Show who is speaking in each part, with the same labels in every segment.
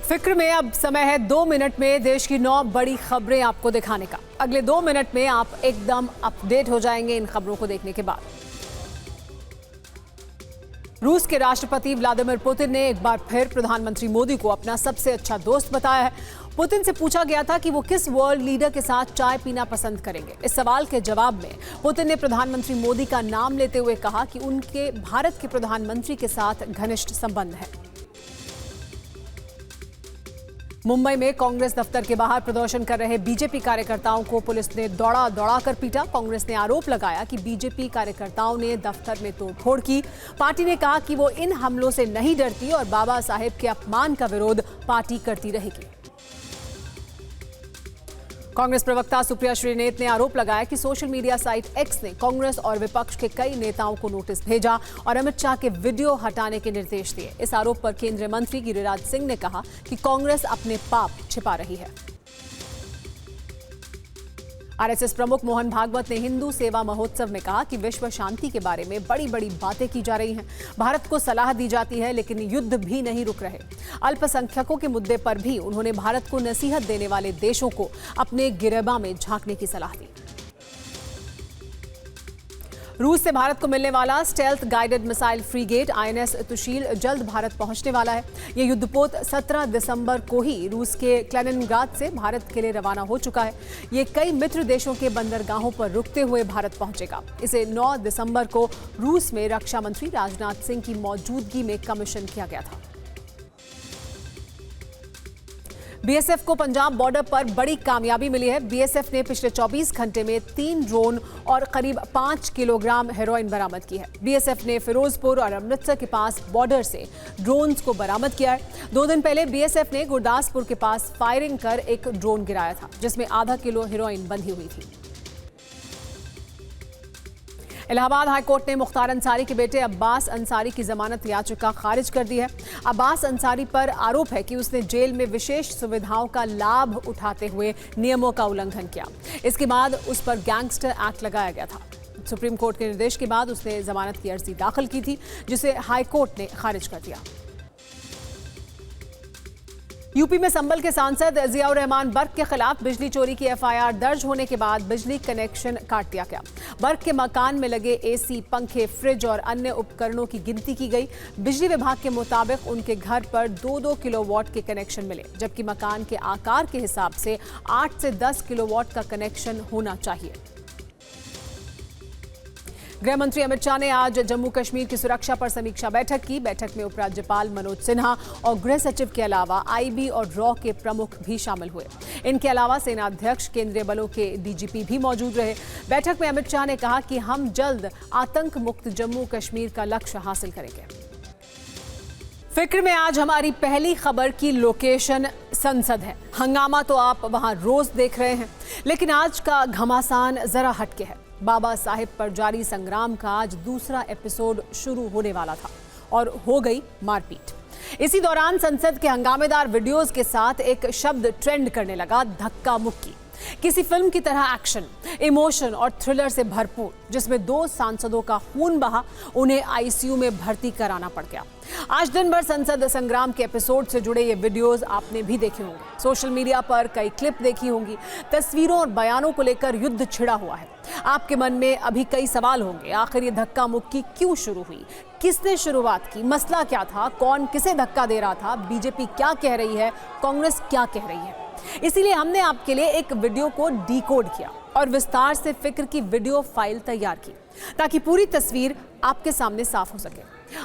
Speaker 1: फिक्र में अब समय है 2 मिनट में देश की 9 बड़ी खबरें आपको दिखाने का। अगले 2 मिनट में आप एकदम अपडेट हो जाएंगे इन खबरों को देखने के बाद। रूस के राष्ट्रपति व्लादिमीर पुतिन ने एक बार फिर प्रधानमंत्री मोदी को अपना सबसे अच्छा दोस्त बताया है। पुतिन से पूछा गया था कि वो किस वर्ल्ड लीडर के साथ चाय पीना पसंद करेंगे। इस सवाल के जवाब में पुतिन ने प्रधानमंत्री मोदी का नाम लेते हुए कहा कि उनके भारत के प्रधानमंत्री के साथ घनिष्ठ संबंध है। मुंबई में कांग्रेस दफ्तर के बाहर प्रदर्शन कर रहे बीजेपी कार्यकर्ताओं को पुलिस ने दौड़ा कर पीटा। कांग्रेस ने आरोप लगाया कि बीजेपी कार्यकर्ताओं ने दफ्तर में तोड़फोड़ की। पार्टी ने कहा कि वो इन हमलों से नहीं डरती और बाबा साहेब के अपमान का विरोध पार्टी करती रहेगी। कांग्रेस प्रवक्ता सुप्रिया श्रीनेत ने आरोप लगाया कि सोशल मीडिया साइट एक्स ने कांग्रेस और विपक्ष के कई नेताओं को नोटिस भेजा और अमित शाह के वीडियो हटाने के निर्देश दिए। इस आरोप पर केंद्रीय मंत्री गिरिराज सिंह ने कहा कि कांग्रेस अपने पाप छिपा रही है। आरएसएस प्रमुख मोहन भागवत ने हिंदू सेवा महोत्सव में कहा कि विश्व शांति के बारे में बड़ी बड़ी बातें की जा रही हैं। भारत को सलाह दी जाती है लेकिन युद्ध भी नहीं रुक रहे। अल्पसंख्यकों के मुद्दे पर भी उन्होंने भारत को नसीहत देने वाले देशों को अपने गिरेबा में झांकने की सलाह दी। रूस से भारत को मिलने वाला stealth guided missile freight INS Tushil जल्द भारत पहुंचने वाला है। यह युद्धपोत 17 दिसंबर को ही रूस के कैलिनिनग्राड से भारत के लिए रवाना हो चुका है। ये कई मित्र देशों के बंदरगाहों पर रुकते हुए भारत पहुंचेगा। इसे 9 दिसंबर को रूस में रक्षा मंत्री राजनाथ सिंह की मौजूदगी में कमीशन किया गया था। बीएसएफ को पंजाब बॉर्डर पर बड़ी कामयाबी मिली है। बीएसएफ ने पिछले 24 घंटे में 3 ड्रोन और करीब 5 किलोग्राम हेरोइन बरामद की है। बीएसएफ ने फिरोजपुर और अमृतसर के पास बॉर्डर से ड्रोन्स को बरामद किया है। 2 दिन पहले बीएसएफ ने गुरदासपुर के पास फायरिंग कर एक ड्रोन गिराया था जिसमें आधा किलो हेरोइन बंधी हुई थी। इलाहाबाद हाईकोर्ट ने मुख्तार अंसारी के बेटे अब्बास अंसारी की जमानत याचिका खारिज कर दी है। अब्बास अंसारी पर आरोप है कि उसने जेल में विशेष सुविधाओं का लाभ उठाते हुए नियमों का उल्लंघन किया। इसके बाद उस पर गैंगस्टर एक्ट लगाया गया था। सुप्रीम कोर्ट के निर्देश के बाद उसने जमानत की अर्जी दाखिल की थी जिसे हाईकोर्ट ने खारिज कर दिया। यूपी में संभल के सांसद जियाउर रहमान बर्क के खिलाफ बिजली चोरी की एफआईआर दर्ज होने के बाद बिजली कनेक्शन काट दिया गया। बर्क के मकान में लगे एसी, पंखे, फ्रिज और अन्य उपकरणों की गिनती की गई। बिजली विभाग के मुताबिक उनके घर पर 2-2 किलोवाट के कनेक्शन मिले, जबकि मकान के आकार के हिसाब से 8 से 10 किलोवाट का कनेक्शन होना चाहिए। गृह मंत्री अमित शाह ने आज जम्मू कश्मीर की सुरक्षा पर समीक्षा बैठक की। बैठक में उपराज्यपाल मनोज सिन्हा और गृह सचिव के अलावा आईबी और रॉ के प्रमुख भी शामिल हुए। इनके अलावा सेनाध्यक्ष, केंद्रीय बलों के डीजीपी भी मौजूद रहे। बैठक में अमित शाह ने कहा कि हम जल्द आतंक मुक्त जम्मू कश्मीर का लक्ष्य हासिल करेंगे। फिक्र में आज हमारी पहली खबर की लोकेशन संसद है। हंगामा तो आप वहां रोज देख रहे हैं, लेकिन आज का घमासान जरा हटके है। बाबा साहेब पर जारी संग्राम का आज दूसरा एपिसोड शुरू होने वाला था और हो गई मारपीट। इसी दौरान संसद के हंगामेदार वीडियोस के साथ एक शब्द ट्रेंड करने लगा, धक्का मुक्की। किसी फिल्म की तरह एक्शन, इमोशन और थ्रिलर से भरपूर, जिसमें 2 सांसदों का खून बहा, उन्हें आईसीयू में भर्ती कराना पड़ गया। आज दिन भर संसद संग्राम के एपिसोड से जुड़े ये वीडियोस आपने भी देखे होंगे। सोशल मीडिया पर कई क्लिप देखी होंगी। तस्वीरों और बयानों को लेकर युद्ध छिड़ा हुआ है। आपके मन में अभी कई सवाल होंगे। आखिर ये धक्का मुक्की क्यों शुरू हुई? किसने शुरुआत की? मसला क्या था? कौन किसे धक्का दे रहा था? बीजेपी क्या कह रही है? कांग्रेस क्या कह रही है? इसीलिए हमने आपके लिए एक वीडियो को डिकोड किया और विस्तार से फिक्र की वीडियो फाइल तैयार की, ताकि पूरी तस्वीर आपके सामने साफ हो सके।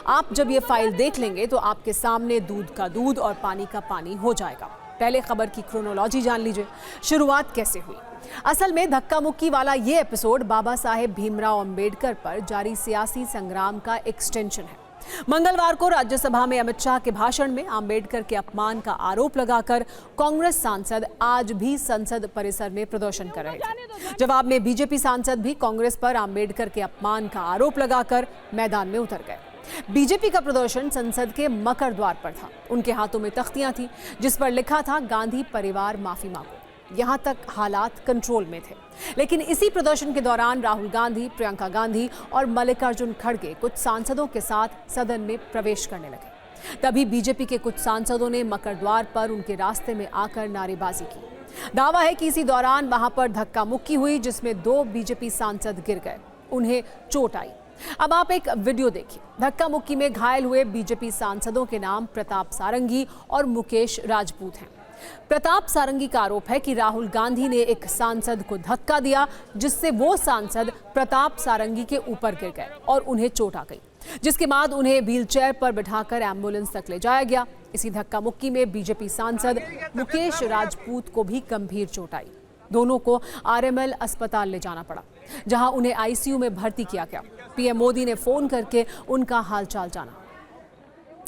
Speaker 1: आप जब ये फाइल देख लेंगे तो आपके सामने दूध का दूध और पानी का पानी हो जाएगा। पहले खबर की क्रोनोलॉजी जान लीजिए, शुरुआत कैसे हुई। असल में धक्का मुक्की वाला ये एपिसोड बाबा साहेब भीमराव अंबेडकर पर जारी सियासी संग्राम का एक्सटेंशन है। मंगलवार को राज्यसभा में अमित शाह के भाषण में अंबेडकर के अपमान का आरोप लगाकर कांग्रेस सांसद आज भी संसद परिसर में प्रदर्शन कर रहे थे। जवाब में बीजेपी सांसद भी कांग्रेस पर अंबेडकर के अपमान का आरोप लगाकर मैदान में उतर गए। बीजेपी का प्रदर्शन संसद के मकर द्वार पर था। उनके हाथों में तख्तियां थी जिस पर लिखा था, गांधी परिवार माफी मांगो। यहां तक हालात कंट्रोल में थे, लेकिन इसी प्रदर्शन के दौरान राहुल गांधी, प्रियंका गांधी और मल्लिकार्जुन खड़गे कुछ सांसदों के साथ सदन में प्रवेश करने लगे। तभी बीजेपी के कुछ सांसदों ने मकरद्वार पर उनके रास्ते में आकर नारेबाजी की। दावा है कि इसी दौरान वहां पर धक्का मुक्की हुई, जिसमें 2 बीजेपी सांसद गिर गए, उन्हें चोट आई। अब आप एक वीडियो देखिए। धक्का मुक्की में घायल हुए बीजेपी सांसदों के नाम प्रताप सारंगी और मुकेश राजपूत हैं। प्रताप सारंगी का आरोप है कि राहुल गांधी ने एक सांसद को धक्का दिया, जिससे वो सांसद प्रताप सारंगी के ऊपर गिर गए और उन्हें चोट आ गई, जिसके बाद उन्हें व्हीलचेयर पर बिठाकर एम्बुलेंस तक ले जाया गया। इसी धक्का मुक्की में बीजेपी सांसद मुकेश राजपूत को भी गंभीर चोट आई। दोनों को आरएमएल अस्पताल ले जाना पड़ा, जहां उन्हें आईसीयू में भर्ती किया गया। पीएम मोदी ने फोन करके उनका हालचाल जाना।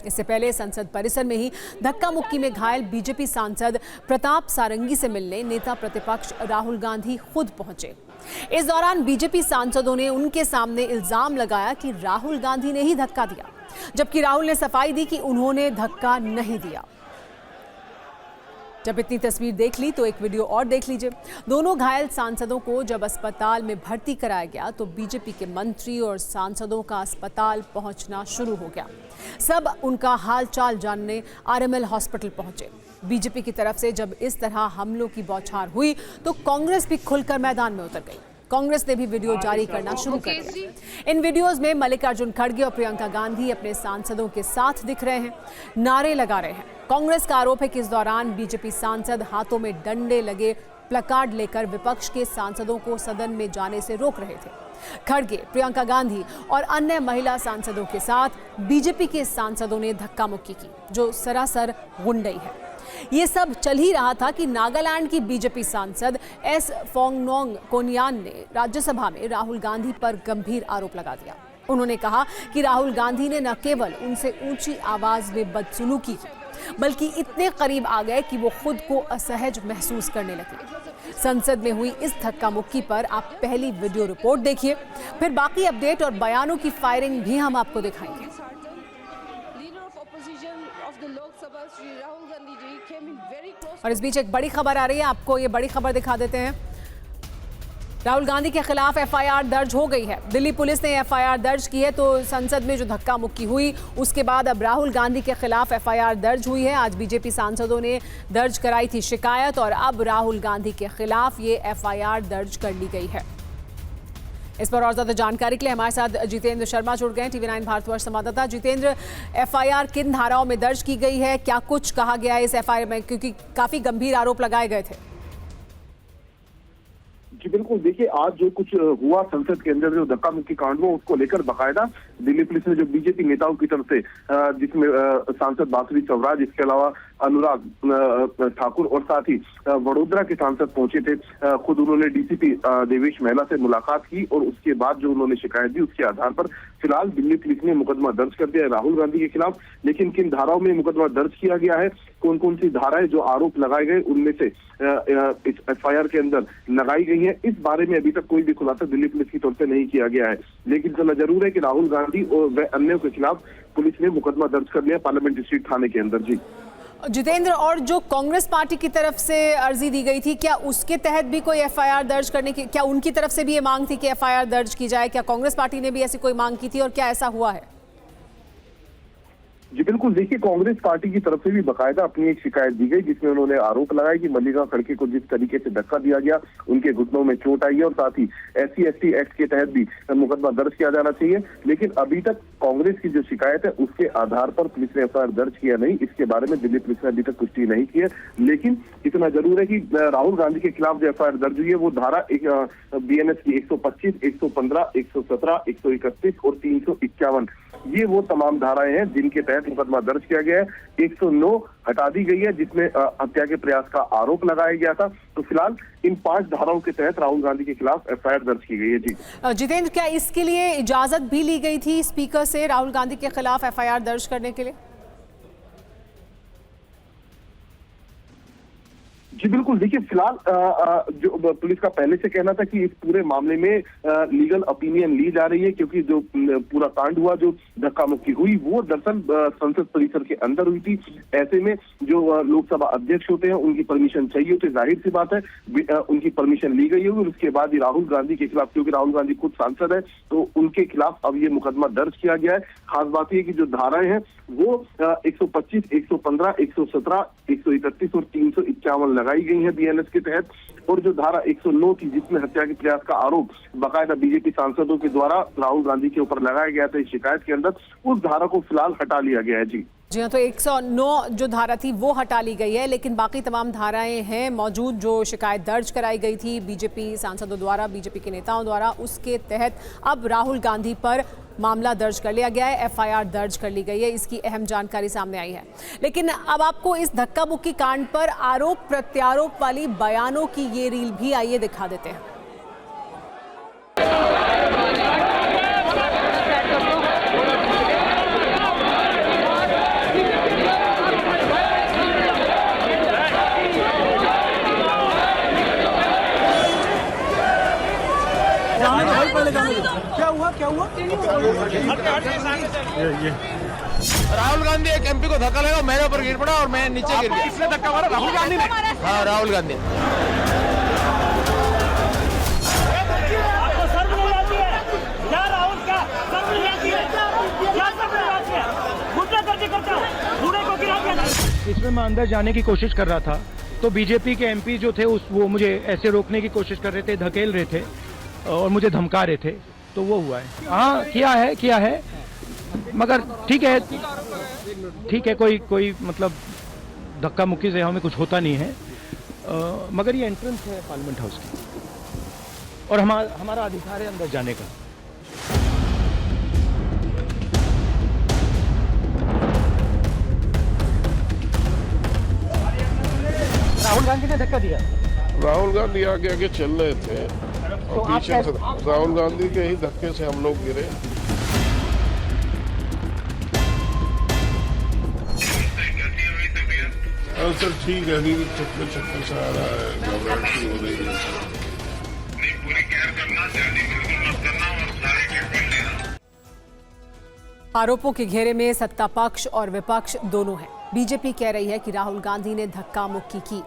Speaker 1: इससे पहले संसद परिसर में ही धक्का मुक्की में घायल बीजेपी सांसद प्रताप सारंगी से मिलने नेता प्रतिपक्ष राहुल गांधी खुद पहुंचे। इस दौरान बीजेपी सांसदों ने उनके सामने इल्जाम लगाया कि राहुल गांधी ने ही धक्का दिया, जबकि राहुल ने सफाई दी कि उन्होंने धक्का नहीं दिया। जब इतनी तस्वीर देख ली तो एक वीडियो और देख लीजिए। दोनों घायल सांसदों को जब अस्पताल में भर्ती कराया गया तो बीजेपी के मंत्री और सांसदों का अस्पताल पहुंचना शुरू हो गया। सब उनका हालचाल जानने आरएमएल हॉस्पिटल पहुंचे। बीजेपी की तरफ से जब इस तरह हमलों की बौछार हुई तो कांग्रेस भी खुलकर मैदान में उतर गई। कांग्रेस ने भी वीडियो जारी करना शुरू कर दिया। इन वीडियोस में मल्लिकार्जुन खड़गे और प्रियंका गांधी अपने सांसदों के साथ दिख रहे हैं, नारे लगा रहे हैं। कांग्रेस का आरोप है कि इस दौरान बीजेपी सांसद हाथों में डंडे लगे प्लकार्ड लेकर विपक्ष के सांसदों को सदन में जाने से रोक रहे थे। खड़गे, प्रियंका गांधी और अन्य महिला सांसदों के साथ बीजेपी के सांसदों ने धक्का मुक्की की, जो सरासर गुंडई है। ये सब चल ही रहा था कि नागालैंड की बीजेपी सांसद एस फोंगनोंग कोनियान ने राज्यसभा में राहुल गांधी पर गंभीर आरोप लगा दिया। उन्होंने कहा कि राहुल गांधी ने न केवल उनसे ऊंची आवाज में बदसलूकी की, बल्कि इतने करीब आ गए कि वो खुद को असहज महसूस करने लगे। संसद में हुई इस धक्का मुक्की पर आप पहली वीडियो रिपोर्ट देखिए, फिर बाकी अपडेट और बयानों की फायरिंग भी हम आपको दिखाएंगे। और इस बीच एक बड़ी खबर आ रही है, आपको ये बड़ी खबर दिखा देते हैं। राहुल गांधी के खिलाफ एफआईआर दर्ज हो गई है। दिल्ली पुलिस ने एफआईआर दर्ज की है। तो संसद में जो धक्का मुक्की हुई उसके बाद अब राहुल गांधी के खिलाफ एफआईआर दर्ज हुई है। आज बीजेपी सांसदों ने दर्ज कराई थी शिकायत और अब राहुल गांधी के खिलाफ ये एफआईआर दर्ज कर ली गई है। इस पर और ज्यादा जानकारी के लिए हमारे साथ जितेंद्र शर्मा जुड़ गए, TV9 भारतवर्ष संवाददाता। जितेंद्र, एफआईआर किन धाराओं में दर्ज की गई है, क्या कुछ कहा गया है इस एफआईआर में, क्योंकि काफी गंभीर आरोप लगाए गए थे?
Speaker 2: जी बिल्कुल, देखिए आज जो कुछ हुआ संसद के अंदर जो धक्का मुक्की कांड हुआ उसको लेकर बकायदा दिल्ली पुलिस ने जो बीजेपी नेताओं की तरफ से जिसमें सांसद बासुरी स्वराज, इसके अलावा अनुराग ठाकुर और साथ ही वडोदरा के सांसद पहुंचे थे। खुद उन्होंने डीसीपी देवेश महिला से मुलाकात की और उसके बाद जो उन्होंने शिकायत दी उसके आधार पर फिलहाल दिल्ली पुलिस ने मुकदमा दर्ज कर दिया है राहुल गांधी के खिलाफ। लेकिन किन धाराओं में मुकदमा दर्ज किया गया है, कौन कौन सी धाराएं जो आरोप लगाए गए उनमें से इस एफआईआर के अंदर लगाई गई है, इस बारे में अभी तक कोई भी खुलासा दिल्ली पुलिस की तरफ से नहीं किया गया है। लेकिन इतना जरूर है कि राहुल गांधी और व अन्य के खिलाफ पुलिस ने मुकदमा दर्ज कर लिया पार्लियामेंट स्ट्रीट थाने के अंदर। जी
Speaker 1: जितेंद्र, और जो कांग्रेस पार्टी की तरफ से अर्जी दी गई थी, क्या उसके तहत भी कोई एफआईआर दर्ज करने की, क्या उनकी तरफ से भी ये मांग थी कि एफआईआर दर्ज की जाए? क्या कांग्रेस पार्टी ने भी ऐसी कोई मांग की थी और क्या ऐसा हुआ है?
Speaker 2: जी बिल्कुल, देखिए कांग्रेस पार्टी की तरफ से भी बकायदा अपनी एक शिकायत दी गई जिसमें उन्होंने आरोप लगाया कि मल्लिका खड़गे को जिस तरीके से धक्का दिया गया, उनके घुटनों में चोट आई है और साथ ही SC/ST एक्ट के तहत भी मुकदमा दर्ज किया जाना चाहिए। लेकिन अभी तक कांग्रेस की जो शिकायत है उसके आधार पर पुलिस ने एफआईआर दर्ज किया नहीं, इसके बारे में दिल्ली पुलिस ने अभी तक पुष्टि नहीं की है। लेकिन इतना जरूर है कि राहुल गांधी के खिलाफ जो एफआईआर दर्ज हुई है वो धारा BNS की 125, 115, 117, 131 और 351 ये वो तमाम धाराएं हैं जिनके तहत मुकदमा दर्ज किया गया है। 109 हटा दी गई है जिसमें हत्या के प्रयास का आरोप लगाया गया था। तो फिलहाल इन 5 धाराओं के तहत राहुल गांधी के खिलाफ एफआईआर दर्ज की गई है। जी
Speaker 1: जितेंद्र, क्या इसके लिए इजाजत भी ली गई थी स्पीकर से राहुल गांधी के खिलाफ एफआईआर दर्ज करने के लिए?
Speaker 2: जी बिल्कुल, देखिए फिलहाल जो पुलिस का पहले से कहना था कि इस पूरे मामले में लीगल ओपिनियन ली जा रही है, क्योंकि जो पूरा कांड हुआ, जो धक्का मुक्की हुई, वो दरअसल संसद परिसर के अंदर हुई थी। ऐसे में जो लोकसभा अध्यक्ष होते हैं उनकी परमिशन चाहिए होती है, जाहिर सी बात है उनकी परमिशन ली गई होगी। और उसके बाद ही राहुल गांधी के खिलाफ, क्योंकि राहुल गांधी खुद सांसद है, तो उनके खिलाफ अब ये मुकदमा दर्ज किया गया है। खास बात यह कि जो धाराएं हैं वो 125, 115, 117, 131 और 351 लगाई गई है बीएनएस के तहत। और जो धारा 109 थी, जिसमें हत्या के प्रयास का आरोप बाकायदा बीजेपी सांसदों के द्वारा राहुल गांधी के ऊपर लगाया गया था इस शिकायत के अंदर, उस धारा को फिलहाल हटा लिया गया है। जी
Speaker 1: हाँ, तो 109 जो धारा थी वो हटा ली गई है, लेकिन बाकी तमाम धाराएं हैं मौजूद। जो शिकायत दर्ज कराई गई थी बीजेपी सांसदों द्वारा, बीजेपी के नेताओं द्वारा, उसके तहत अब राहुल गांधी पर मामला दर्ज कर लिया गया है, एफआईआर दर्ज कर ली गई है। इसकी अहम जानकारी सामने आई है। लेकिन अब आपको इस धक्का मुक्की कांड पर आरोप प्रत्यारोप वाली बयानों की ये रील भी आइए दिखा देते हैं।
Speaker 3: क्या हुआ? राहुल गांधी एक एमपी को धक्का लगा, मेरे ऊपर गिर पड़ा और मैं नीचे गिर गया। किसने धक्का मारा? राहुल गांधी ने। हाँ, राहुल गांधी।
Speaker 4: आपको शर्म नहीं आती है? क्या राहुल, क्या शर्म नहीं आती है? क्या शर्म नहीं आती है? गुंडागर्दी करता हूँ, बूढ़े को गिरा दिया।
Speaker 5: इसमें मैं अंदर जाने की कोशिश कर रहा था, तो बीजेपी के एमपी जो थे वो मुझे ऐसे रोकने की कोशिश कर रहे थे, धकेल रहे थे और मुझे धमका रहे थे, तो वो हुआ है। हाँ, किया है, मगर ठीक है, कोई मतलब धक्का मुक्की से हमें कुछ होता नहीं है, मगर ये एंट्रेंस है पार्लियामेंट हाउस की और हमारा अधिकार है अंदर जाने का।
Speaker 3: राहुल गांधी ने धक्का दिया।
Speaker 6: राहुल गांधी आगे चल रहे थे और पीछे राहुल गांधी के ही धक्के से हम लोग गिरे। सर ठीक है, अभी भी चक्कर से आ रहा है, घबराहट सी हो रही है।
Speaker 1: आरोपों के घेरे में सत्ता पक्ष और विपक्ष दोनों हैं। बीजेपी कह रही है कि राहुल गांधी ने धक्का मुक्की की,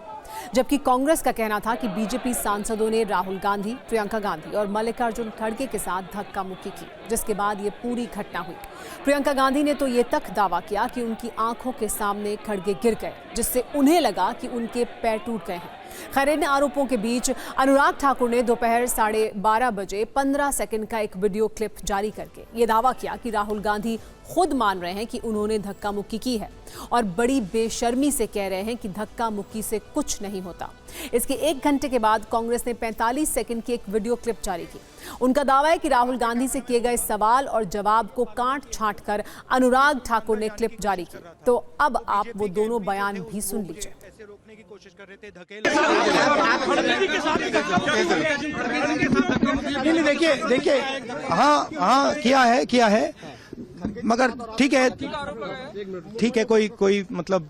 Speaker 1: जबकि कांग्रेस का कहना था कि बीजेपी सांसदों ने राहुल गांधी, प्रियंका गांधी और मल्लिकार्जुन खड़गे के साथ धक्का मुक्की की, जिसके बाद ये पूरी घटना हुई। प्रियंका गांधी ने तो ये तक दावा किया कि उनकी आंखों के सामने खड़गे गिर गए, जिससे उन्हें लगा कि उनके पैर टूट गए हैं। खैर, इन आरोपों के बीच अनुराग ठाकुर ने दोपहर 12:30 बजे 15 सेकंड का एक वीडियो क्लिप जारी करके ये दावा किया कि राहुल गांधी खुद मान रहे हैं कि उन्होंने धक्का मुक्की की है और बड़ी बेशर्मी से कह रहे हैं कि धक्का मुक्की से कुछ नहीं होता। इसके 1 घंटे के बाद कांग्रेस ने 45 सेकंड की एक वीडियो क्लिप जारी की। उनका दावा है कि राहुल गांधी से किए गए सवाल और जवाब को काट छांट कर अनुराग ठाकुर ने क्लिप जारी की। तो अब आप वो दोनों बयान भी सुन लीजिए।
Speaker 5: रोकने की कोशिश कर रहे थे, देखिए, हाँ, किया है, मगर ठीक है, कोई मतलब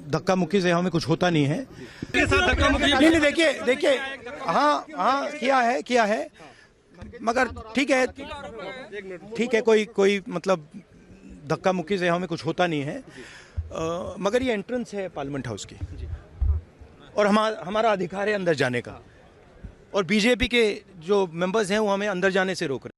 Speaker 5: धक्का मुक्की से हमें कुछ होता नहीं है। नहीं, देखिए, हाँ, किया है, मगर ठीक है, कोई मतलब धक्का मुक्की से हमें कुछ होता नहीं है, मगर ये एंट्रेंस है पार्लियामेंट हाउस की और हमारा अधिकार है अंदर जाने का, और बीजेपी के जो मेंबर्स हैं वो हमें अंदर जाने से रोक रहे हैं।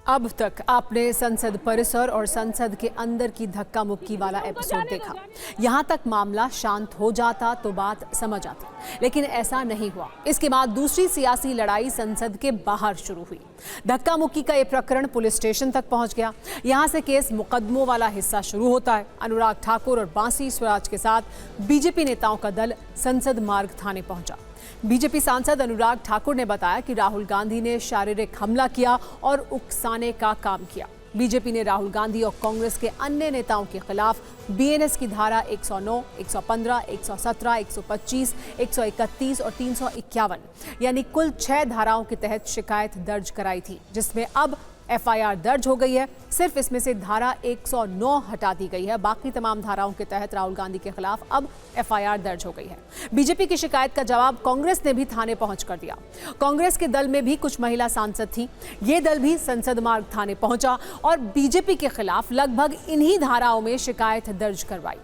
Speaker 1: अब तक आपने संसद परिसर और संसद के अंदर की धक्का मुक्की वाला एपिसोड देखा। यहां तक मामला शांत हो जाता तो बात समझ आती, लेकिन ऐसा नहीं हुआ। इसके बाद दूसरी सियासी लड़ाई संसद के बाहर शुरू हुई। धक्का मुक्की का ये प्रकरण पुलिस स्टेशन तक पहुंच गया। यहां से केस मुकदमों वाला हिस्सा शुरू होता है। अनुराग ठाकुर और बांसी स्वराज के साथ बीजेपी नेताओं का दल संसद मार्ग थाने पहुंचा। बीजेपी सांसद अनुराग ठाकुर ने बताया कि राहुल गांधी ने शारीरिक हमला किया और उकसाने का काम किया। बीजेपी ने राहुल गांधी और कांग्रेस के अन्य नेताओं के खिलाफ बीएनएस की धारा 109, 115, 117, 125, 131 और 351 यानी कुल 6 धाराओं के तहत शिकायत दर्ज कराई थी, जिसमें अब एफआईआर दर्ज हो गई है। सिर्फ इसमें से धारा 109 हटा दी गई है। बाकी तमाम धाराओं के तहत राहुल गांधी के खिलाफ अब एफआईआर दर्ज हो गई है। बीजेपी की शिकायत का जवाब कांग्रेस ने भी थाने पहुंचकर दिया। कांग्रेस के दल में भी कुछ महिला सांसद थीं। ये दल भी संसद मार्ग थाने पहुंचा और बीजेपी के खिलाफ लगभग इन्हीं धाराओं में शिकायत दर्ज करवाई।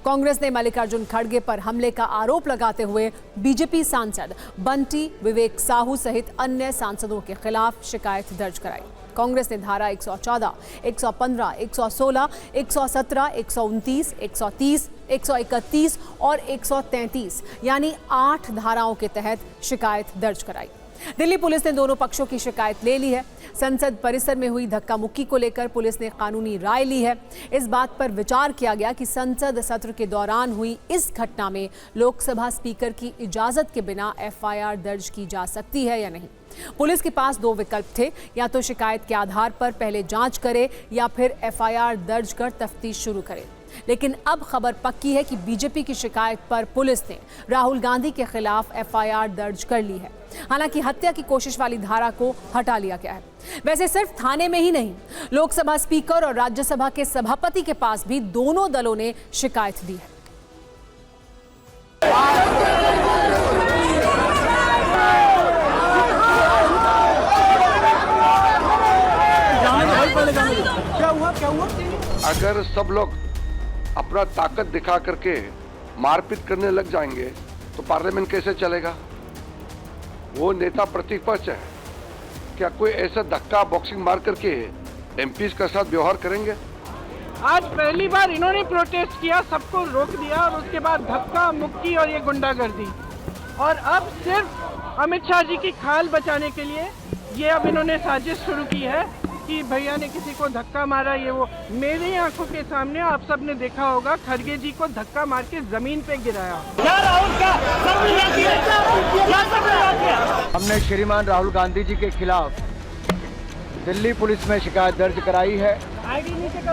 Speaker 1: कांग्रेस ने मल्लिकार्जुन खड़गे पर हमले का आरोप लगाते हुए बीजेपी सांसद बंटी, विवेक साहू सहित अन्य सांसदों के खिलाफ शिकायत दर्ज कराई। कांग्रेस ने धारा 114, 115, 116, 117, 129, 130, 131 और 133 यानी 8 धाराओं के तहत शिकायत दर्ज कराई। दिल्ली पुलिस ने दोनों पक्षों की शिकायत ले ली है। संसद परिसर में हुई धक्का मुक्की को लेकर पुलिस ने कानूनी राय ली है। इस बात पर विचार किया गया कि संसद सत्र के दौरान हुई इस घटना में लोकसभा स्पीकर की इजाजत के बिना एफआईआर दर्ज की जा सकती है या नहीं। पुलिस के पास 2 विकल्प थे, या तो शिकायत के आधार पर पहले जांच करे या फिर एफआईआर दर्ज कर तफ्तीश शुरू करे। लेकिन अब खबर पक्की है कि बीजेपी की शिकायत पर पुलिस ने राहुल गांधी के खिलाफ एफआईआर दर्ज कर ली है। हालांकि हत्या की कोशिश वाली धारा को हटा लिया गया है। वैसे सिर्फ थाने में ही नहीं, लोकसभा स्पीकर और राज्यसभा के सभापति के पास भी दोनों दलों ने शिकायत दी है।
Speaker 4: क्या हुआ?
Speaker 7: अगर सब लोग अपना ताकत दिखा करके मारपीट करने लग जाएंगे तो पार्लियामेंट कैसे चलेगा? वो नेता प्रतिपक्ष है, क्या कोई ऐसा धक्का बॉक्सिंग मार करके एमपीज के साथ व्यवहार करेंगे?
Speaker 3: आज पहली बार इन्होंने प्रोटेस्ट किया, सबको रोक दिया और उसके बाद धक्का मुक्की और ये गुंडागर्दी, और अब सिर्फ अमित शाह जी की खाल बचाने के लिए ये अब इन्होंने साजिश शुरू की है कि भैया ने किसी को धक्का मारा, ये वो। मेरी आंखों के सामने आप सब ने देखा होगा, खड़गे जी को धक्का मार के जमीन पे गिराया।
Speaker 4: क्या राहुल का
Speaker 8: हमने श्रीमान राहुल गांधी जी के खिलाफ दिल्ली पुलिस में शिकायत दर्ज कराई है।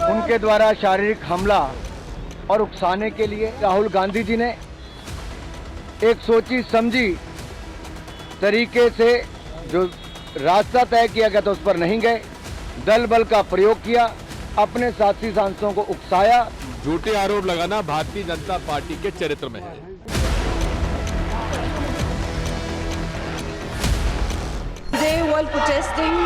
Speaker 8: उनके द्वारा शारीरिक हमला और उकसाने के लिए राहुल गांधी जी ने एक सोची समझी तरीके से जो रास्ता तय किया गया था उस पर नहीं गए, दल बल का प्रयोग किया, अपने साथी सांसदों को उकसाया।
Speaker 9: झूठे आरोप लगाना भारतीय जनता पार्टी के चरित्र में है।
Speaker 10: They were protesting.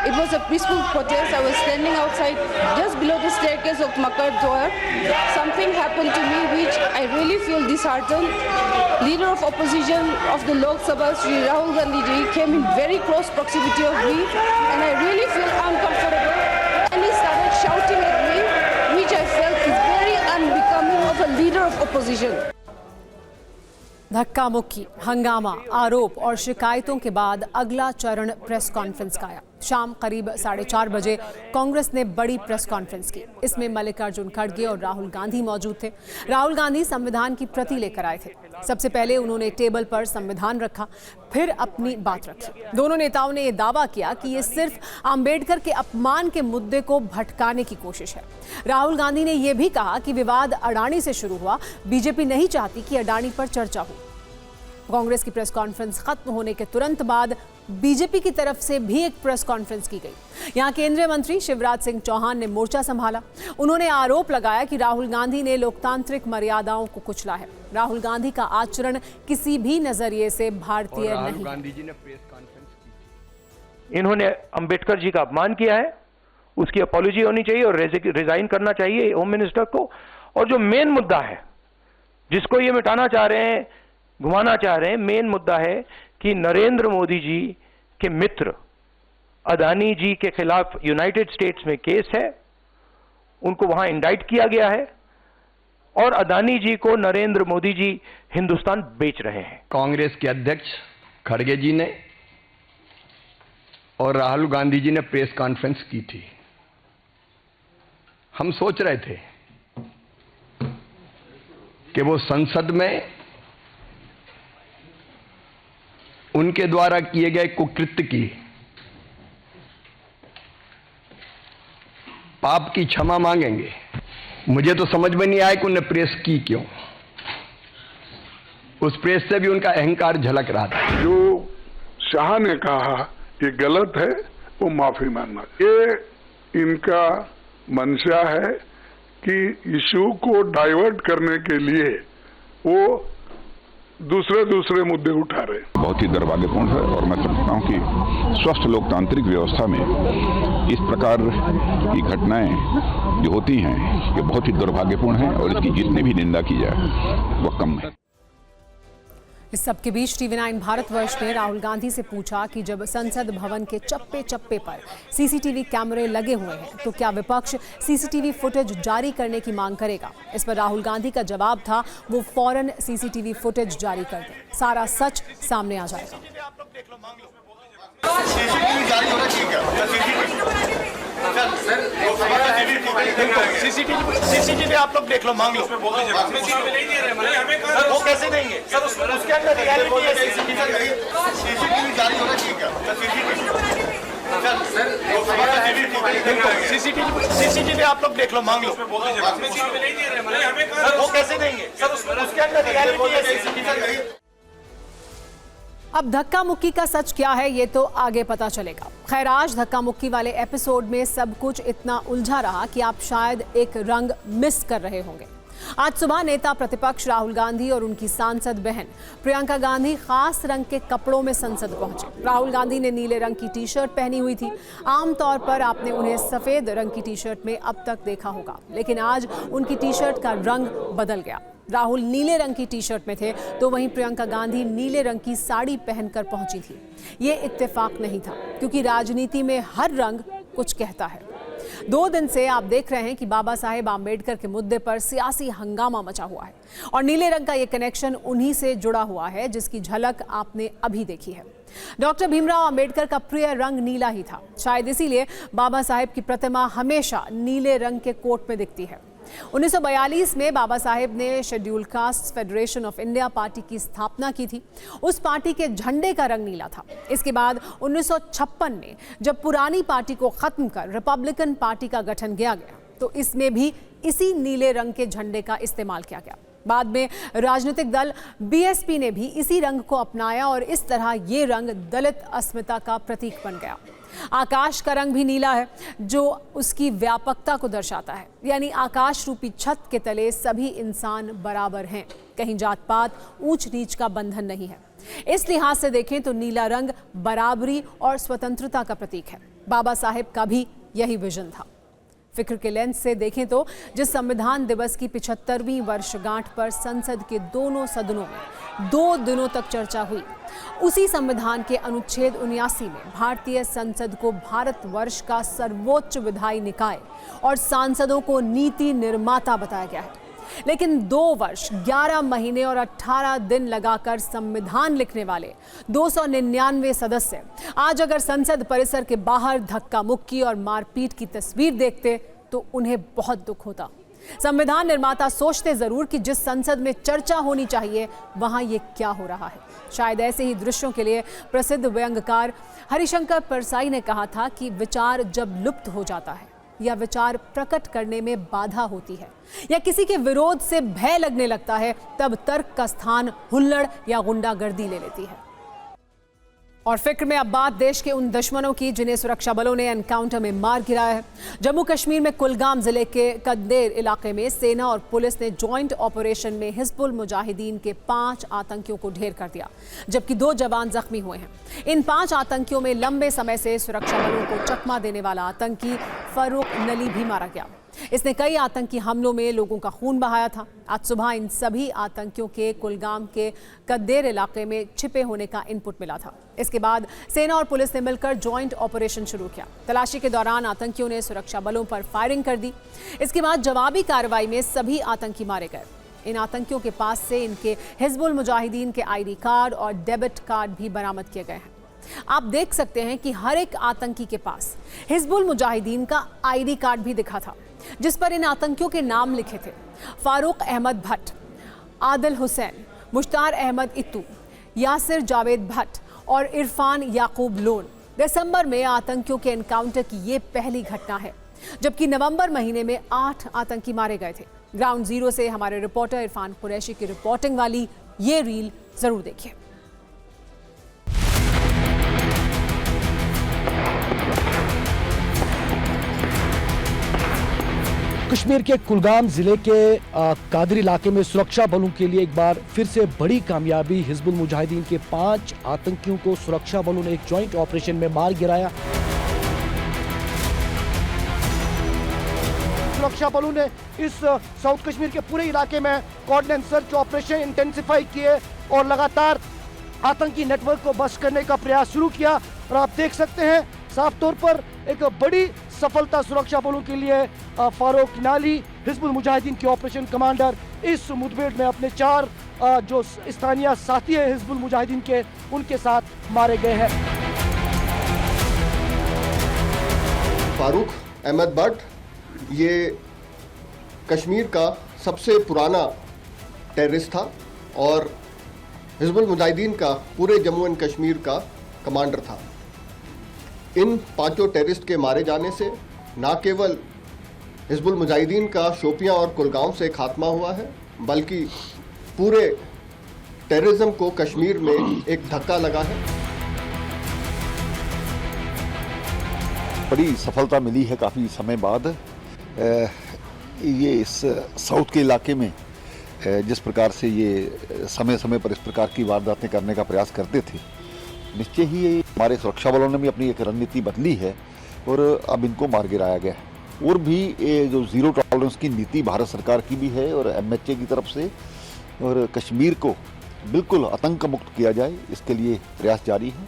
Speaker 10: It was a peaceful protest. I was standing outside just below the staircase of Makar Door. Something happened to me which I really feel disheartened. Leader of opposition of the Lok Sabha, Shri Rahul Gandhi ji, came in very close proximity of me and I really feel uncomfortable. And he started shouting at me, which I felt is very unbecoming of a leader of opposition.
Speaker 1: धक्का मुक्की, हंगामा, आरोप और शिकायतों के बाद अगला चरण प्रेस कॉन्फ्रेंस का आया। शाम करीब 4:30 बजे कांग्रेस ने बड़ी प्रेस कॉन्फ्रेंस की। इसमें मल्लिकार्जुन खड़गे और राहुल गांधी मौजूद थे। राहुल गांधी संविधान की प्रति लेकर आए थे। सबसे पहले उन्होंने टेबल पर संविधान रखा, फिर अपनी बात रखी। दोनों नेताओं ने यह दावा किया कि ये सिर्फ अंबेडकर के अपमान के मुद्दे को भटकाने की कोशिश है। राहुल गांधी ने यह भी कहा कि विवाद अडानी से शुरू हुआ, बीजेपी नहीं चाहती कि अडानी पर चर्चा हो। कांग्रेस की प्रेस कॉन्फ्रेंस खत्म होने के तुरंत बाद बीजेपी की तरफ से भी एक प्रेस कॉन्फ्रेंस की गई। यहां केंद्रीय मंत्री शिवराज सिंह चौहान ने मोर्चा संभाला। उन्होंने आरोप लगाया कि राहुल गांधी ने लोकतांत्रिक मर्यादाओं को कुचला है। राहुल गांधी का आचरण किसी भी नजरिए से भारतीय नहीं।
Speaker 8: गांधी जी ने प्रेस कॉन्फ्रेंस की,
Speaker 5: इन्होंने अंबेडकर जी का अपमान किया है, उसकी अपॉलॉजी होनी चाहिए और रिजाइन करना चाहिए होम मिनिस्टर को। और जो मेन मुद्दा है जिसको ये मिटाना चाह रहे हैं, घुमाना चाह रहे हैं, मेन मुद्दा है कि नरेंद्र मोदी जी के मित्र अदानी जी के खिलाफ यूनाइटेड स्टेट्स में केस है, उनको वहां इंडाइट किया गया है और अदानी जी को नरेंद्र मोदी जी हिंदुस्तान बेच रहे हैं।
Speaker 8: कांग्रेस के अध्यक्ष खड़गे जी ने और राहुल गांधी जी ने प्रेस कॉन्फ्रेंस की थी। हम सोच रहे थे कि वो संसद में उनके द्वारा किए गए कुकृत्य की, पाप की क्षमा मांगेंगे। मुझे तो समझ में नहीं आया कि उन्हें प्रेस की क्यों। उस प्रेस से भी उनका अहंकार झलक रहा था।
Speaker 6: जो शाह ने कहा ये गलत है, वो माफी मांगना। ये इनका मंशा है कि इशू को डाइवर्ट करने के लिए वो दूसरे मुद्दे उठा रहे।
Speaker 11: बहुत ही दुर्भाग्यपूर्ण है और मैं समझता हूं कि स्वस्थ लोकतांत्रिक व्यवस्था में इस प्रकार की घटनाएं जो होती हैं ये बहुत ही दुर्भाग्यपूर्ण है और इसकी जितनी भी निंदा की जाए वह कम है।
Speaker 1: इस सबके बीच TV9 भारतवर्ष ने राहुल गांधी से पूछा कि जब संसद भवन के चप्पे चप्पे पर CCTV कैमरे लगे हुए हैं तो क्या विपक्ष CCTV फुटेज जारी करने की मांग करेगा। इस पर राहुल गांधी का जवाब था वो फौरन CCTV फुटेज जारी कर दें, सारा सच सामने आ जाएगा।
Speaker 8: सीसीटीवी आप लोग देख लो, मांग लो। वो कैसे देंगे सर? उसके अंदर रियलिटी है। सीसीटीवी जारी होना चाहिए। सीसीटीवी आप लोग देख लो, मांग लो। वो कैसे देंगे सर? उसके अंदर रियलिटी है। सीसीटीवी
Speaker 1: अब धक्का मुक्की का सच क्या है ये तो आगे पता चलेगा। खैर, आज धक्का मुक्की वाले एपिसोड में सब कुछ इतना उलझा रहा कि आप शायद एक रंग मिस कर रहे होंगे। आज सुबह नेता प्रतिपक्ष राहुल गांधी और उनकी सांसद बहन प्रियंका गांधी खास रंग के कपड़ों में संसद पहुंचे। राहुल गांधी ने नीले रंग की टी-शर्ट पहनी हुई थी। आमतौर पर आपने उन्हें सफेद रंग की टी-शर्ट में अब तक देखा होगा, लेकिन आज उनकी टी-शर्ट का रंग बदल गया। राहुल नीले रंग की टी-शर्ट में थे तो वहीं प्रियंका गांधी नीले रंग की साड़ी पहनकर पहुंची थी। ये इत्तेफाक नहीं था, क्योंकि राजनीति में हर रंग कुछ कहता है। 2 दिन से आप देख रहे हैं कि बाबा साहेब आम्बेडकर के मुद्दे पर सियासी हंगामा मचा हुआ है और नीले रंग का ये कनेक्शन उन्हीं से जुड़ा हुआ है जिसकी झलक आपने अभी देखी है। डॉक्टर भीमराव आम्बेडकर का प्रिय रंग नीला ही था। शायद इसीलिए बाबा साहेब की प्रतिमा हमेशा नीले रंग के कोट में दिखती है। 1942 में बाबा साहेब ने scheduled caste federation of India party की स्थापना की थी। उस पार्टी के झंडे का रंग नीला था। इसके बाद 1956 में जब पुरानी पार्टी को खत्म कर रिपब्लिकन पार्टी का गठन किया गया तो इसमें भी इसी नीले रंग के झंडे का इस्तेमाल किया गया। बाद में राजनीतिक दल BSP ने भी इसी रंग को अपनाया और इस तरह ये रंग दलित अस्मिता का प्रतीक बन गया। आकाश का रंग भी नीला है, जो उसकी व्यापकता को दर्शाता है, यानी आकाश रूपी छत के तले सभी इंसान बराबर हैं। कहीं जात पात ऊंच नीच का बंधन नहीं है। इस लिहाज से देखें तो नीला रंग बराबरी और स्वतंत्रता का प्रतीक है। बाबा साहेब का भी यही विजन था। फिक्र के लेंस से देखें तो जिस संविधान दिवस की 75वीं वर्षगांठ पर संसद के दोनों सदनों में 2 दिनों तक चर्चा हुई, उसी संविधान के अनुच्छेद 79 में भारतीय संसद को भारतवर्ष का सर्वोच्च विधायी निकाय और सांसदों को नीति निर्माता बताया गया है। लेकिन 2 वर्ष 11 महीने और 18 दिन लगाकर संविधान लिखने वाले 299 सदस्य आज अगर संसद परिसर के बाहर धक्का मुक्की और मारपीट की तस्वीर देखते तो उन्हें बहुत दुख होता। संविधान निर्माता सोचते जरूर कि जिस संसद में चर्चा होनी चाहिए वहां ये क्या हो रहा है। शायद ऐसे ही दृश्यों के लिए प्रसिद्ध व्यंग्यकार हरिशंकर परसाई ने कहा था कि विचार जब लुप्त हो जाता है या विचार प्रकट करने में बाधा होती है या किसी के विरोध से भय लगने लगता है, तब तर्क का स्थान हुल्लड़ या गुंडागर्दी ले लेती है। और फिक्र में अब बात देश के उन दुश्मनों की जिन्हें सुरक्षा बलों ने एनकाउंटर में मार गिराया है। जम्मू कश्मीर में कुलगाम जिले के कद्देर इलाके में सेना और पुलिस ने जॉइंट ऑपरेशन में हिजबुल मुजाहिदीन के 5 आतंकियों को ढेर कर दिया, जबकि 2 जवान जख्मी हुए हैं। इन 5 आतंकियों में लंबे समय से सुरक्षा बलों को चकमा देने वाला आतंकी फरूक नली भी मारा गया। इसने कई आतंकी हमलों में लोगों का खून बहाया था। आज सुबह इन सभी आतंकियों के कुलगाम के कद्देर इलाके में छिपे होने का इनपुट मिला था। इसके बाद सेना और पुलिस ने मिलकर जॉइंट ऑपरेशन शुरू किया। तलाशी के दौरान आतंकियों ने सुरक्षा बलों पर फायरिंग कर दी। इसके बाद जवाबी कार्रवाई में सभी आतंकी मारे गए। इन आतंकियों के पास से इनके हिजबुल मुजाहिदीन के ID कार्ड और डेबिट कार्ड भी बरामद किए गए हैं। आप देख सकते हैं कि हर एक आतंकी के पास हिजबुल मुजाहिदीन का ID कार्ड भी दिखा था, जिस पर इन आतंकियों के नाम लिखे थे। फारूक अहमद भट्ट, आदिल हुसैन, मुश्तार अहमद इत्तू, यासिर जावेद भट्ट और इरफान याकूब लोन। दिसंबर में आतंकियों के एनकाउंटर की ये पहली घटना है, जबकि नवंबर महीने में 8 आतंकी मारे गए थे। ग्राउंड जीरो से हमारे रिपोर्टर इरफान कुरैशी की रिपोर्टिंग वाली ये रील जरूर देखिए।
Speaker 12: कश्मीर के कुलगाम जिले के कादर इलाके में सुरक्षा बलों के लिए एक बार फिर से बड़ी कामयाबी। हिजबुल मुजाहिदीन के 5 आतंकियों को सुरक्षा बलों ने एक ज्वाइंट ऑपरेशन में मार गिराया। सुरक्षा बलों ने इस साउथ कश्मीर के पूरे इलाके में कोऑर्डिनेट सर्च ऑपरेशन इंटेंसिफाई किए और लगातार आतंकी नेटवर्क को बस्ट करने का प्रयास शुरू किया। और आप देख सकते हैं साफ तौर पर एक बड़ी सफलता सुरक्षा बलों के लिए। फारूक नाली हिजबुल मुजाहिदीन के ऑपरेशन कमांडर इस मुठभेड़ में अपने 4 जो स्थानीय साथी हैं हिजबुल मुजाहिदीन के, उनके साथ मारे गए हैं।
Speaker 13: फारूक अहमद भट्ट ये कश्मीर का सबसे पुराना टेररिस्ट था और हिजबुल मुजाहिदीन का पूरे जम्मू एंड कश्मीर का कमांडर था। इन 5 टेररिस्ट के मारे जाने से न केवल हिजबुल मुजाहिदीन का शोपियां और कुलगाम से खात्मा हुआ है, बल्कि पूरे टेररिज्म को कश्मीर में एक धक्का लगा है।
Speaker 14: बड़ी सफलता मिली है काफ़ी समय बाद। ये इस साउथ के इलाके में जिस प्रकार से ये समय समय पर इस प्रकार की वारदातें करने का प्रयास करते थे, निश्चय ही हमारे सुरक्षा बलों ने भी अपनी एक रणनीति बदली है और अब इनको मार गिराया गया है। और भी ये जो जीरो टॉलरेंस की नीति भारत सरकार की भी है और MHA की तरफ से, और कश्मीर को बिल्कुल आतंक मुक्त किया जाए, इसके लिए प्रयास जारी है।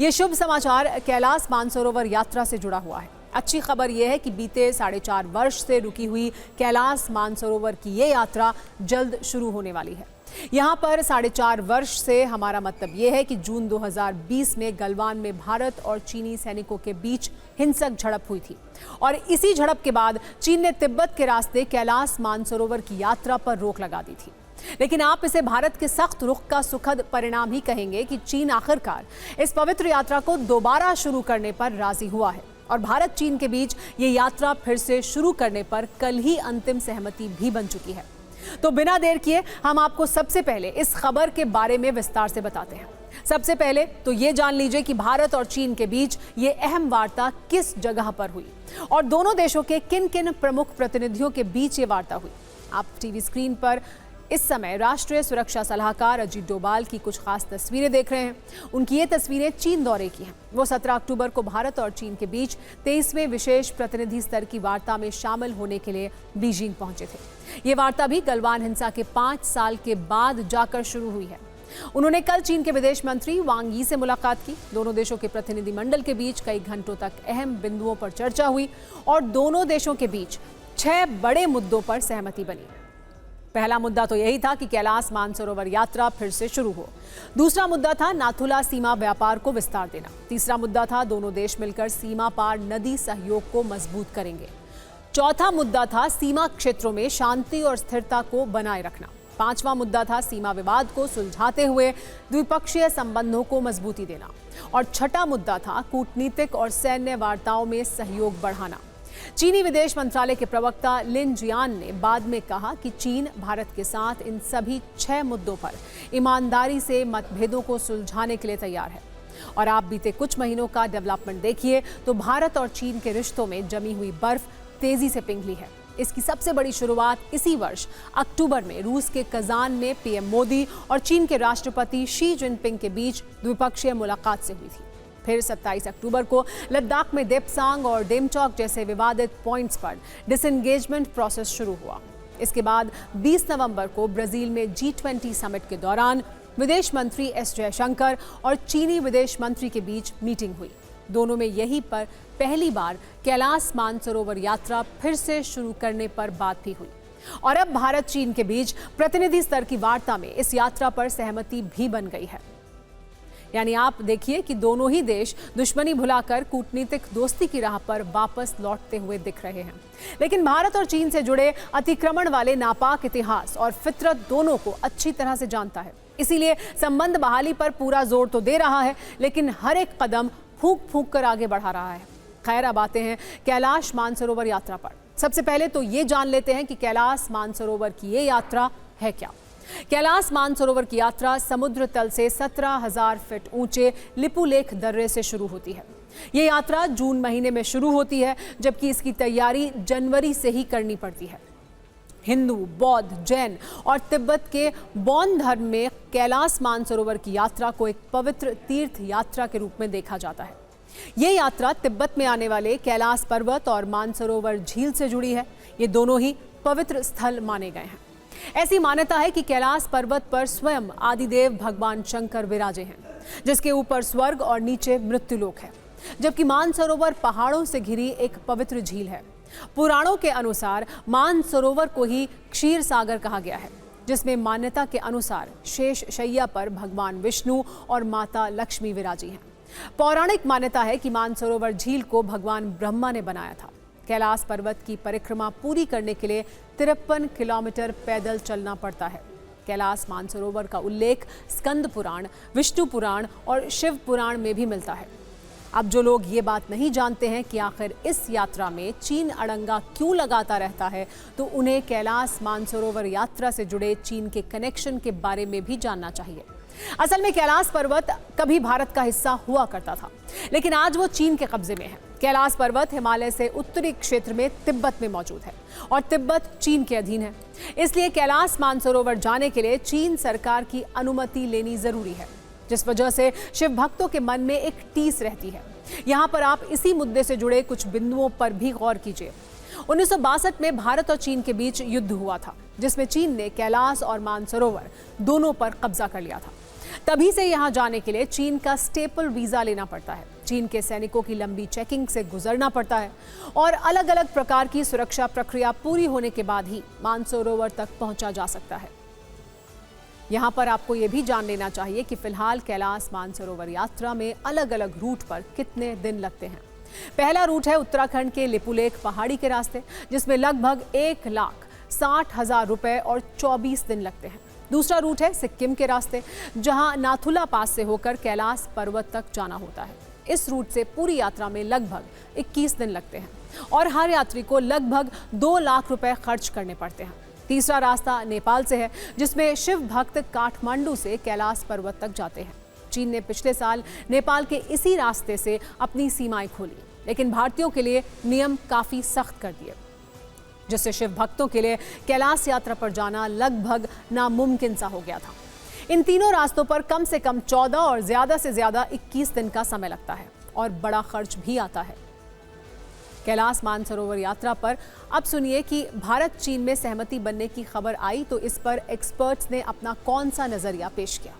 Speaker 1: ये शुभ समाचार कैलाश मानसरोवर यात्रा से जुड़ा हुआ है। अच्छी खबर यह है कि बीते 4.5 वर्ष से रुकी हुई कैलाश मानसरोवर की ये यात्रा जल्द शुरू होने वाली है। यहाँ पर 4.5 वर्ष से हमारा मतलब ये है कि जून 2020 में गलवान में भारत और चीनी सैनिकों के बीच हिंसक झड़प हुई थी और इसी झड़प के बाद चीन ने तिब्बत के रास्ते कैलाश मानसरोवर की यात्रा पर रोक लगा दी थी। लेकिन आप इसे भारत के सख्त रुख का सुखद परिणाम ही कहेंगे कि चीन आखिरकार इस पवित्र यात्रा को दोबारा शुरू करने पर राजी हुआ है और भारत चीन के बीच ये यात्रा फिर से शुरू करने पर कल ही अंतिम सहमति भी बन चुकी है। तो बिना देर किए हम आपको सबसे पहले इस खबर के बारे में विस्तार से बताते हैं। सबसे पहले तो ये जान लीजिए कि भारत और चीन के बीच ये अहम वार्ता किस जगह पर हुई और दोनों देशों के किन किन प्रमुख प्रतिनिधियों के बीच ये वार्ता हुई। आप टीवी स्क्रीन पर इस समय राष्ट्रीय सुरक्षा सलाहकार अजीत डोभाल की कुछ खास तस्वीरें देख रहे हैं। उनकी ये तस्वीरें चीन दौरे की हैं। वो 17 अक्टूबर को भारत और चीन के बीच 23वें विशेष प्रतिनिधि स्तर की वार्ता में शामिल होने के लिए बीजिंग पहुंचे थे। ये वार्ता भी गलवान हिंसा के 5 साल के बाद जाकर शुरू हुई है। उन्होंने कल चीन के विदेश मंत्री वांग यी से मुलाकात की। दोनों देशों के प्रतिनिधिमंडल के बीच कई घंटों तक अहम बिंदुओं पर चर्चा हुई और दोनों देशों के बीच 6 बड़े मुद्दों पर सहमति बनी। पहला मुद्दा तो यही था कि कैलाश मानसरोवर यात्रा फिर से शुरू हो। दूसरा मुद्दा था नाथुला सीमा व्यापार को विस्तार देना। तीसरा मुद्दा था दोनों देश मिलकर सीमा पार नदी सहयोग को मजबूत करेंगे। चौथा मुद्दा था सीमा क्षेत्रों में शांति और स्थिरता को बनाए रखना। पांचवा मुद्दा था सीमा विवाद को सुलझाते हुए द्विपक्षीय संबंधों को मजबूती देना और छठा मुद्दा था कूटनीतिक और सैन्य वार्ताओं में सहयोग बढ़ाना। चीनी विदेश मंत्रालय के प्रवक्ता लिन जियान ने बाद में कहा कि चीन भारत के साथ इन सभी 6 मुद्दों पर ईमानदारी से मतभेदों को सुलझाने के लिए तैयार है। और आप बीते कुछ महीनों का डेवलपमेंट देखिए तो भारत और चीन के रिश्तों में जमी हुई बर्फ तेजी से पिघली है। इसकी सबसे बड़ी शुरुआत इसी वर्ष अक्टूबर में रूस के कजान में पीएम मोदी और चीन के राष्ट्रपति शी जिनपिंग के बीच द्विपक्षीय मुलाकात से हुई थी। फिर 27 अक्टूबर को लद्दाख में देपसांग और डेमचौक जैसे विवादित पॉइंट्स पर डिसएंगेजमेंट प्रोसेस शुरू हुआ। इसके बाद 20 नवंबर को ब्राजील में G20 समिट के दौरान विदेश मंत्री एस जयशंकर और चीनी विदेश मंत्री के बीच मीटिंग हुई। दोनों में यहीं पर पहली बार कैलाश मानसरोवर यात्रा फिर से शुरू करने पर बात भी हुई और अब भारत चीन के बीच प्रतिनिधि स्तर की वार्ता में इस यात्रा पर सहमति भी बन गई है। यानी आप देखिए कि दोनों ही देश दुश्मनी भुलाकर कूटनीतिक दोस्ती की राह पर वापस लौटते हुए दिख रहे हैं। लेकिन भारत और चीन से जुड़े अतिक्रमण वाले नापाक इतिहास और फितरत दोनों को अच्छी तरह से जानता है। इसीलिए संबंध बहाली पर पूरा जोर तो दे रहा है, लेकिन हर एक कदम फूंक फूंक कर आगे बढ़ा रहा है। खैर, अब आते हैं कैलाश मानसरोवर यात्रा पर। सबसे पहले तो ये जान लेते हैं कि कैलाश मानसरोवर की ये यात्रा है क्या। कैलाश मानसरोवर की यात्रा समुद्र तल से 17,000 फीट ऊंचे लिपुलेख दर्रे से शुरू होती है। ये यात्रा जून महीने में शुरू होती है, जबकि इसकी तैयारी जनवरी से ही करनी पड़ती है। हिंदू, बौद्ध, जैन और तिब्बत के बौद्ध धर्म में कैलाश मानसरोवर की यात्रा को एक पवित्र तीर्थ यात्रा के रूप में देखा जाता है। ये यात्रा तिब्बत में आने वाले कैलाश पर्वत और मानसरोवर झील से जुड़ी है। ये दोनों ही पवित्र स्थल माने गए हैं। ऐसी मान्यता है कि कैलाश पर्वत पर स्वयं आदिदेव भगवान शंकर विराजे हैं, जिसके ऊपर स्वर्ग और नीचे मृत्युलोक है, जबकि मानसरोवर पहाड़ों से घिरी एक पवित्र झील है। पुराणों के अनुसार मानसरोवर को ही क्षीर सागर कहा गया है, जिसमें मान्यता के अनुसार शेष शैया पर भगवान विष्णु और माता लक्ष्मी विराजी हैं। पौराणिक मान्यता है कि मानसरोवर झील को भगवान ब्रह्मा ने बनाया था। कैलाश पर्वत की परिक्रमा पूरी करने के लिए 53 किलोमीटर पैदल चलना पड़ता है। कैलाश मानसरोवर का उल्लेख स्कंद पुराण, विष्णु पुराण और शिव पुराण में भी मिलता है। अब जो लोग ये बात नहीं जानते हैं कि आखिर इस यात्रा में चीन अड़ंगा क्यों लगाता रहता है, तो उन्हें कैलाश मानसरोवर यात्रा से जुड़े चीन के कनेक्शन के बारे में भी जानना चाहिए। असल में कैलाश पर्वत कभी भारत का हिस्सा हुआ करता था, लेकिन आज वो चीन के कब्जे में है। कैलाश पर्वत हिमालय से उत्तरी क्षेत्र में तिब्बत में मौजूद है और तिब्बत चीन के अधीन है। इसलिए कैलाश मानसरोवर जाने के लिए चीन सरकार की अनुमति लेनी जरूरी है, जिस वजह से शिव भक्तों के मन में एक टीस रहती है। यहाँ पर आप इसी मुद्दे से जुड़े कुछ बिंदुओं पर भी गौर कीजिए। 1962 में भारत और चीन के बीच युद्ध हुआ था, जिसमें चीन ने कैलाश और मानसरोवर दोनों पर कब्जा कर लिया था। तभी से यहाँ जाने के लिए चीन का स्टेपल वीजा लेना पड़ता है। चीन के सैनिकों की लंबी चेकिंग से गुजरना पड़ता है और अलग अलग प्रकार की सुरक्षा प्रक्रिया पूरी होने के बाद ही मानसरोवर तक पहुंचा जा सकता है। यहाँ पर आपको ये भी जान लेना चाहिए कि फिलहाल कैलाश मानसरोवर यात्रा में अलग अलग रूट पर कितने दिन लगते हैं। पहला रूट है उत्तराखंड के लिपुलेख पहाड़ी के रास्ते, जिसमें लगभग 1,60,000 रुपए और 24 दिन लगते हैं। दूसरा रूट है सिक्किम के रास्ते, जहां नाथुला पास से होकर कैलाश पर्वत तक जाना होता है। इस रूट से पूरी यात्रा में लगभग 21 दिन लगते हैं और हर यात्री को लगभग 2 लाख रुपए खर्च करने पड़ते हैं। तीसरा रास्ता नेपाल से है, जिसमें शिव भक्त काठमांडू से कैलाश पर्वत तक जाते हैं। चीन ने पिछले साल नेपाल के इसी रास्ते से अपनी सीमाएं खोली, लेकिन भारतीयों के लिए नियम काफी सख्त कर दिए, जिससे शिव भक्तों के लिए कैलाश यात्रा पर जाना लगभग नामुमकिन सा हो गया था। इन तीनों रास्तों पर कम से कम 14 और ज्यादा से ज्यादा 21 दिन का समय लगता है और बड़ा खर्च भी आता है। कैलाश मानसरोवर यात्रा पर अब सुनिए कि भारत चीन में सहमति बनने की खबर आई तो इस पर एक्सपर्ट्स ने अपना कौन सा नजरिया पेश किया।